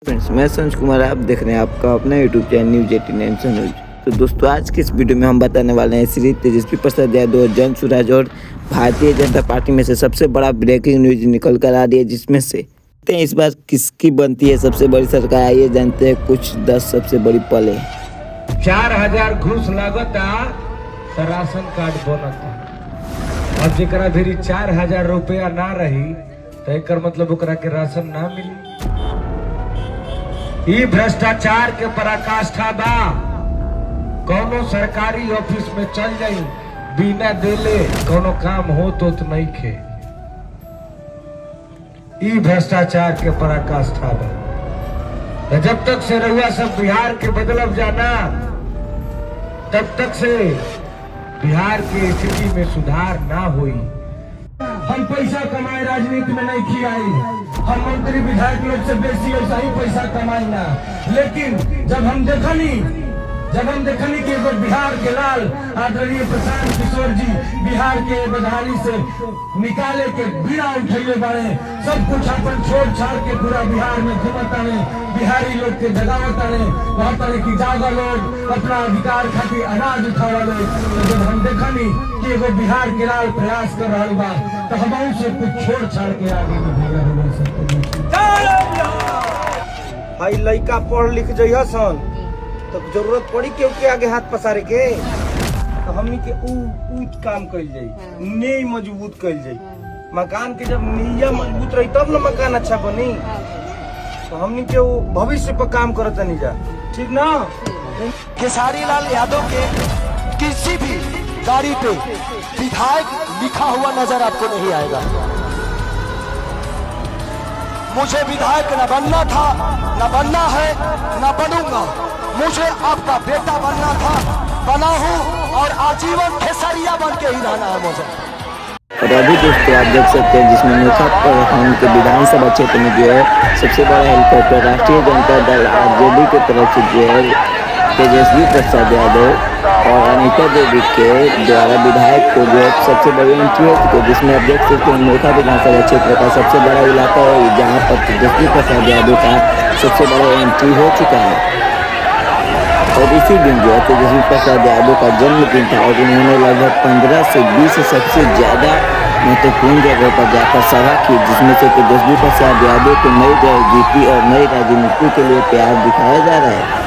Friends, मैं संज कुमार, आप देख रहे हैं आपका अपना यूट्यूब चैनल न्यूज 89 न्यूज। तो दोस्तों, आज के इस वीडियो में हम बताने वाले हैं श्री तेजस्वी प्रसाद यादव और जन स्वराज और भारतीय जनता पार्टी में से सबसे बड़ा ब्रेकिंग न्यूज निकल कर आ रही है, जिसमें से इस बार किसकी बनती है सबसे बड़ी सरकार। आइए जानते हैं कुछ 10 सबसे बड़ी पले। 4000 घूस लागता तो राशन कार्ड बनता। अब जरा भी 4000 रुपया ना रही तो एक मतलब ओकरा के राशन ना मिली। ई भ्रष्टाचार के पराकाष्ठा बा। कोनो सरकारी ऑफिस में चल जाई, बिना देले कोनो काम हो तो नहीं खे। ई भ्रष्टाचार के पराकाष्ठा बा। तो जब तक से रहुआ सब बिहार के बदलब जाना, तब तक से बिहार की स्थिति में सुधार ना हुई। हम पैसा कमाए राजनीति में नहीं खियाई, हम मंत्री विधायक लोग से बेसी ऐसा ही पैसा कमाई ना। लेकिन जब हम देखनी कि बिहार के लाल आदरणीय प्रशांत किशोर जी बिहार के बदहाली से निकाले के बीड़ा उठैले बारे, सब कुछ अपन छोड़ छाड़ के पूरा बिहार में घूमता ने, बिहारी लोग के जगावता ने, कहता ने कि जागा लोग अपना अधिकार खातिर अनाज उठावा लोग। तो जब हम देखनी कि एगो बिहार के लाल प्रयास कर रहा बा, तो हम से कुछ छोड़ छाड़ के आगे भाई लड़का पढ़ लिख जइह सन तो जरूरत पड़ी केहू के आगे हाथ पसारे के, तो हमनी के ऊ काम कइल जाई, नींव मजबूत कइल जाई। मकान के जब नींव मजबूत रही तब ना मकान अच्छा बनी। तो हमनी के भविष्य पर काम करत नहीं जा, ठीक ना। खेसारी लाल यादव के किसी भी गाड़ी पे विधायक लिखा हुआ नजर आपको नहीं आएगा। मुझे विधायक न बनना था, न बनना है, न बनूंगा। मुझे आपका बेटा बनना था, बना हूं और आजीवन खेसरिया बन के ही रहना है मुझे। और अभी दोस्तों आप देख सकते हैं जिसमें नोखा प्रखंड के विधानसभा क्षेत्र में जो है सबसे बड़ा हेलीकॉप्टर राष्ट्रीय जनता दल आरजेडी की तरफ से जो है तेजस्वी प्रसाद यादव और अनीता देवी के द्वारा विधायक को जो है सबसे बड़ी एंट्री हो चुकी है, जिसमें आप देख सकते हैं नोखा विधानसभा क्षेत्र का सबसे बड़ा इलाका है जहाँ पर तेजस्वी प्रसाद यादव का सबसे बड़ा एंट्री हो चुका है। और इसी दिन जो है तेजस्वी प्रसाद यादव का जन्मदिन था और उन्होंने लगभग 15 से 20 सबसे ज़्यादा महत्वपूर्ण जगह पर जाकर सभा की, जिसमें से तेजस्वी प्रसाद यादव को नई जड़ जीती और नई राजनीति के लिए प्यार दिखाया जा रहा है।